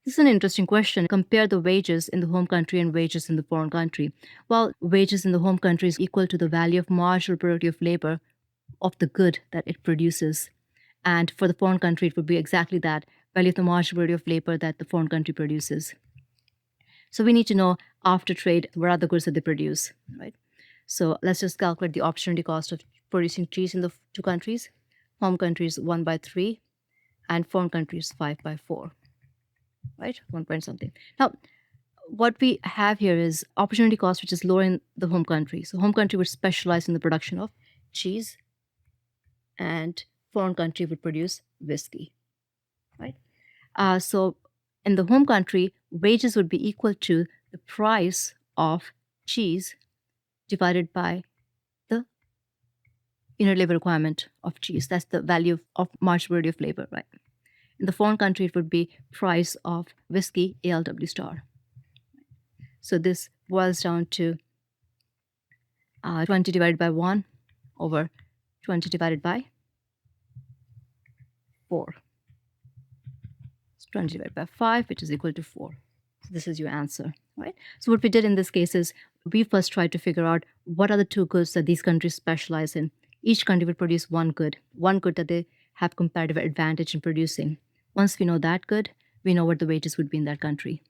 This is an interesting question. Compare the wages in the home country and wages in the foreign country. Well, wages in the home country is equal to the value of marginal productivity of labor of the good that it produces. And for the foreign country, it would be exactly that value of the marginal productivity of labor that the foreign country produces. So we need to know after trade, what are the goods that they produce, right? So let's just calculate the opportunity cost of producing cheese in the two countries. Home country is 1/3, and foreign country is 5/4, right? 1 point something. Now, what we have here is opportunity cost, which is lower in the home country. So home country would specialize in the production of cheese, and foreign country would produce whiskey, right? So in the home country, wages would be equal to the price of cheese divided by the unit labor requirement of cheese. That's the value of marginal of labor, right? In the foreign country, it would be price of whiskey, ALW star. So this boils down to 20 divided by 1 over 20 divided by 4. So 20 divided by 5, which is equal to 4. So this is your answer, right? So what we did in this case is we first tried to figure out what are the two goods that these countries specialize in. Each country would produce one good that they have comparative advantage in producing. Once we know that good, we know what the wages would be in that country.